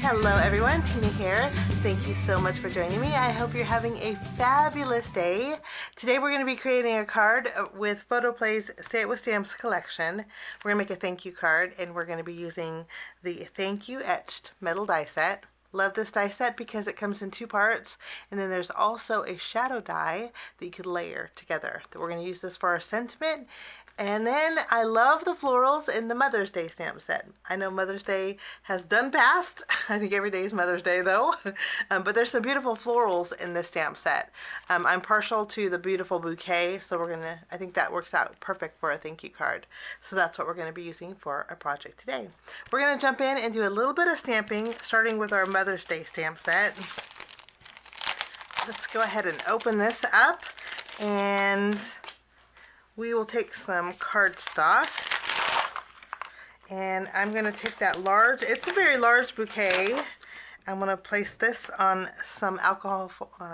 Hello everyone, Tina here. Thank you so much for joining me. I hope you're having a fabulous day. Today we're going to be creating a card with PhotoPlay's Say It with Stamps collection. We're going to make a thank you card and we're going to be using the Thank You Etched metal die set. Love this die set because it comes in two parts, and then there's also a shadow die that you could layer together. We're going to use this for our sentiment. And then I love the florals in the Mother's Day stamp set. I know Mother's Day has done past. I think every day is Mother's Day though. But there's some beautiful florals in this stamp set. I'm partial to the beautiful bouquet, so I think that works out perfect for a thank you card. So that's what we're gonna be using for our project today. We're gonna jump in and do a little bit of stamping, starting with our Mother's Day stamp set. Let's go ahead and open this up, and we will take some cardstock, and I'm going to take that large, it's a very large bouquet. I'm going to place this on some alcohol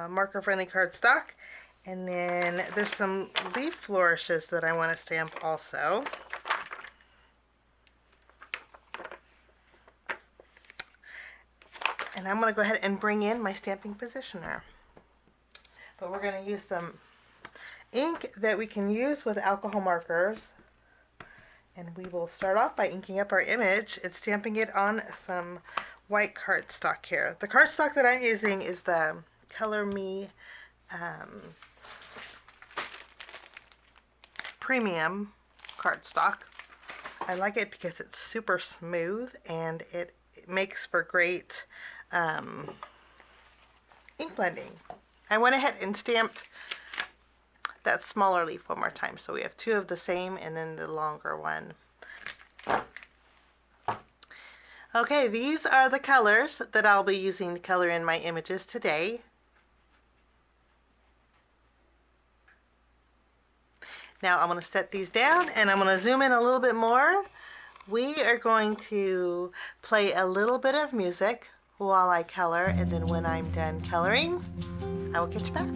marker friendly cardstock, and then there's some leaf flourishes that I want to stamp also. And I'm going to go ahead and bring in my stamping positioner. But we're going to use some ink that we can use with alcohol markers, and we will start off by inking up our image and stamping it on some white cardstock here. The cardstock that I'm using is the Color Me premium cardstock. I like it because it's super smooth and it makes for great ink blending. I went ahead and stamped that smaller leaf one more time, so we have two of the same and then the longer one. Okay, these are the colors that I'll be using to color in my images today. Now I'm going to set these down and I'm going to zoom in a little bit more. We are going to play a little bit of music while I color, and then when I'm done coloring, I will get you back.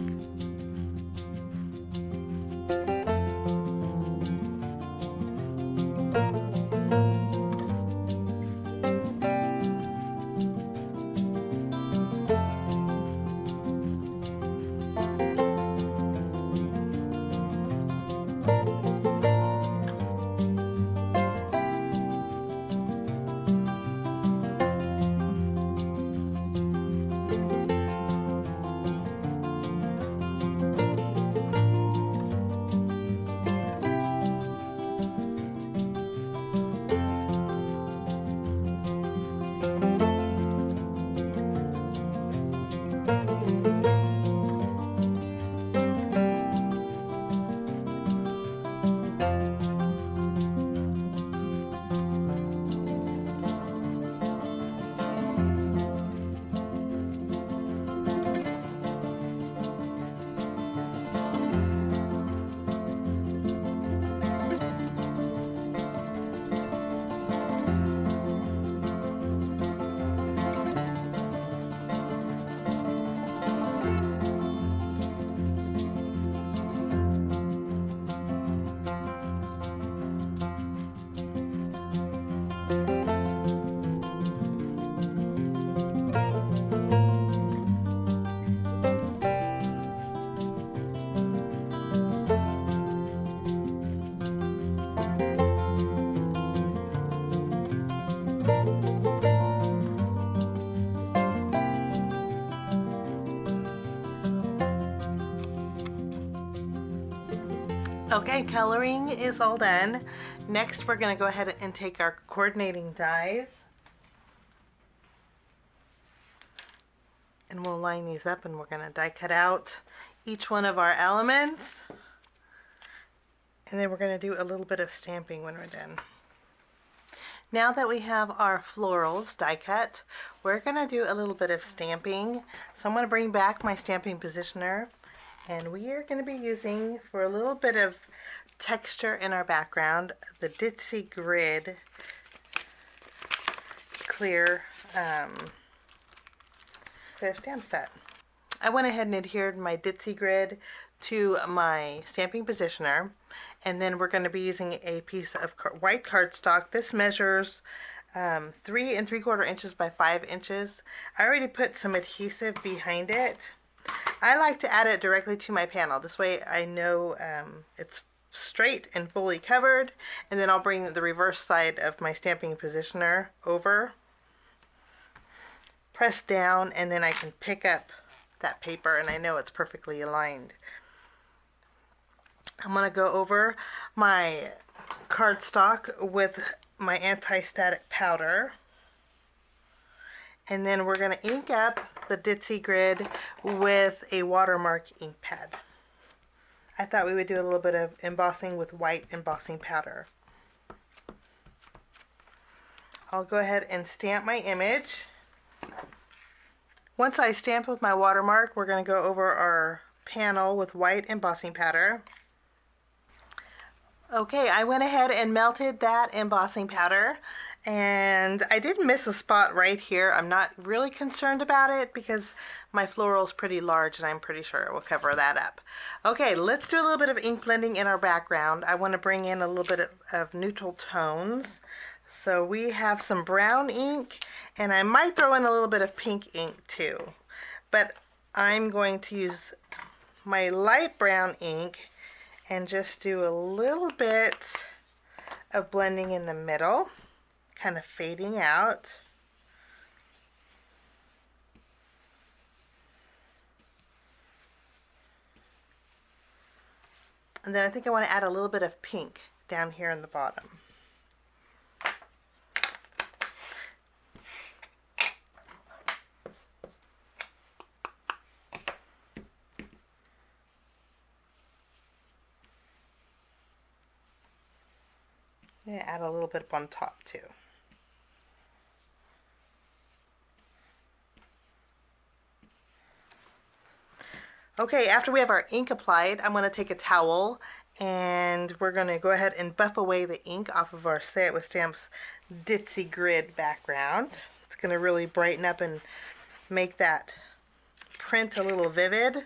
Okay, coloring is all done. Next, we're going to go ahead and take our coordinating dies, and we'll line these up, and we're going to die cut out each one of our elements, and then we're going to do a little bit of stamping when we're done. Now that we have our florals die cut, we're going to do a little bit of stamping. So I'm going to bring back my stamping positioner, and we are going to be using, for a little bit of texture in our background, the Ditsy Grid clear stamp set. I went ahead and adhered my Ditsy Grid to my stamping positioner, and then we're going to be using a piece of white cardstock. This measures 3 3/4 inches by 5 inches. I already put some adhesive behind it. I like to add it directly to my panel. This way I know it's straight and fully covered, and then I'll bring the reverse side of my stamping positioner over, press down, and then I can pick up that paper and I know it's perfectly aligned. I'm going to go over my cardstock with my anti-static powder, and then we're going to ink up the Ditsy grid with a watermark ink pad. I thought we would do a little bit of embossing with white embossing powder. I'll go ahead and stamp my image. Once I stamp with my watermark, we're going to go over our panel with white embossing powder. Okay, I went ahead and melted that embossing powder, and I did miss a spot right here. I'm not really concerned about it because my floral is pretty large and I'm pretty sure it will cover that up. Okay, let's do a little bit of ink blending in our background. I want to bring in a little bit of neutral tones. So we have some brown ink, and I might throw in a little bit of pink ink too. But I'm going to use my light brown ink and just do a little bit of blending in the middle, kind of fading out. And then I think I want to add a little bit of pink down here in the bottom. I'm going to add a little bit up on top too. Okay, after we have our ink applied, I'm going to take a towel and we're going to go ahead and buff away the ink off of our Say It with Stamps Ditsy grid background. It's going to really brighten up and make that print a little vivid.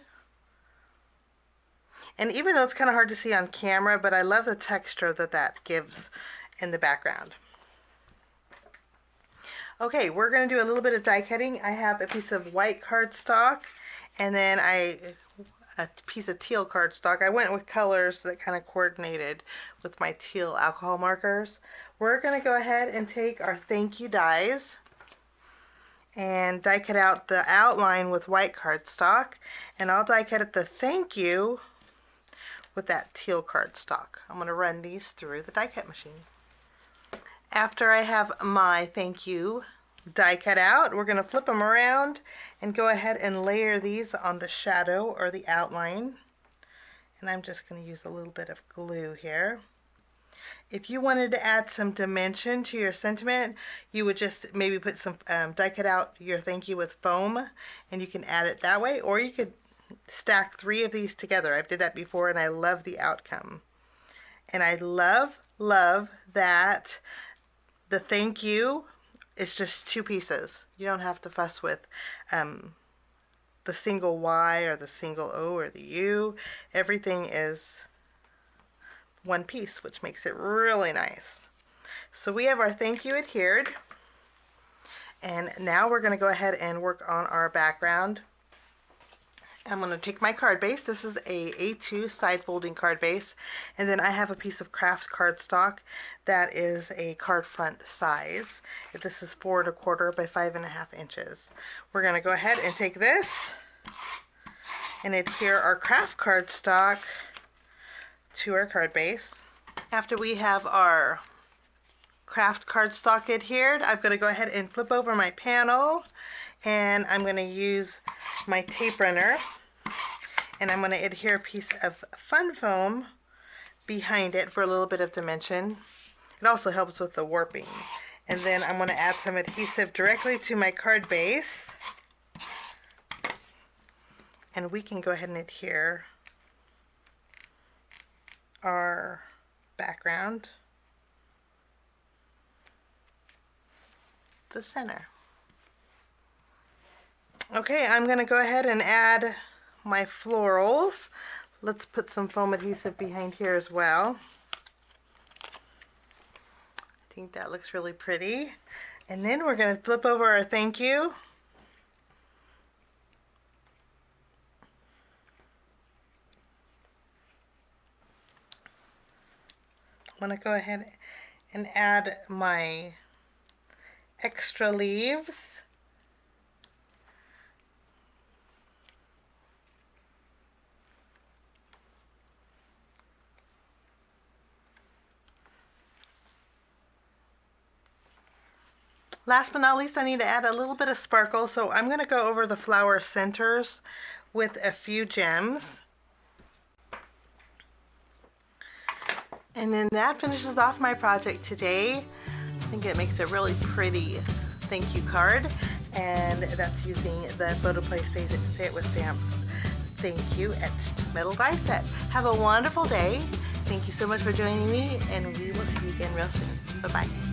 And even though it's kind of hard to see on camera, but I love the texture that that gives in the background. Okay, we're going to do a little bit of die cutting. I have a piece of white cardstock and then a piece of teal cardstock. I went with colors that kind of coordinated with my teal alcohol markers. We're going to go ahead and take our thank you dies and die cut out the outline with white cardstock, and I'll die cut at the thank you with that teal cardstock. I'm going to run these through the die cut machine. After I have my thank you die cut out, we're going to flip them around and go ahead and layer these on the shadow or the outline. And I'm just going to use a little bit of glue here. If you wanted to add some dimension to your sentiment, you would just maybe put some die cut out your thank you with foam, and you can add it that way, or you could stack 3 of these together. I've did that before and I love the outcome. And I love that the thank you is just 2 pieces. You don't have to fuss with the single Y or the single O or the U. Everything is one piece, which makes it really nice. So we have our thank you adhered, and now we're going to go ahead and work on our background. I'm going to take my card base. This is a A2 side folding card base, and then I have a piece of craft cardstock that is a card front size. This is 4 1/4 by 5.5 inches. We're going to go ahead and take this and adhere our craft cardstock to our card base. After we have our craft cardstock adhered, I'm going to go ahead and flip over my panel, and I'm going to use my tape runner, and I'm going to adhere a piece of fun foam behind it for a little bit of dimension. It also helps with the warping. And then I'm going to add some adhesive directly to my card base, and we can go ahead and adhere our background to the center. Okay, I'm going to go ahead and add my florals. Let's put some foam adhesive behind here as well. I think that looks really pretty. And then we're going to flip over our thank you. I'm going to go ahead and add my extra leaves. Last but not least, I need to add a little bit of sparkle, so I'm going to go over the flower centers with a few gems. And then that finishes off my project today. I think it makes a really pretty thank you card, and that's using the PhotoPlay Say It with Stamps Thank You etched metal die set. Have a wonderful day. Thank you so much for joining me, and we will see you again real soon. Bye-bye.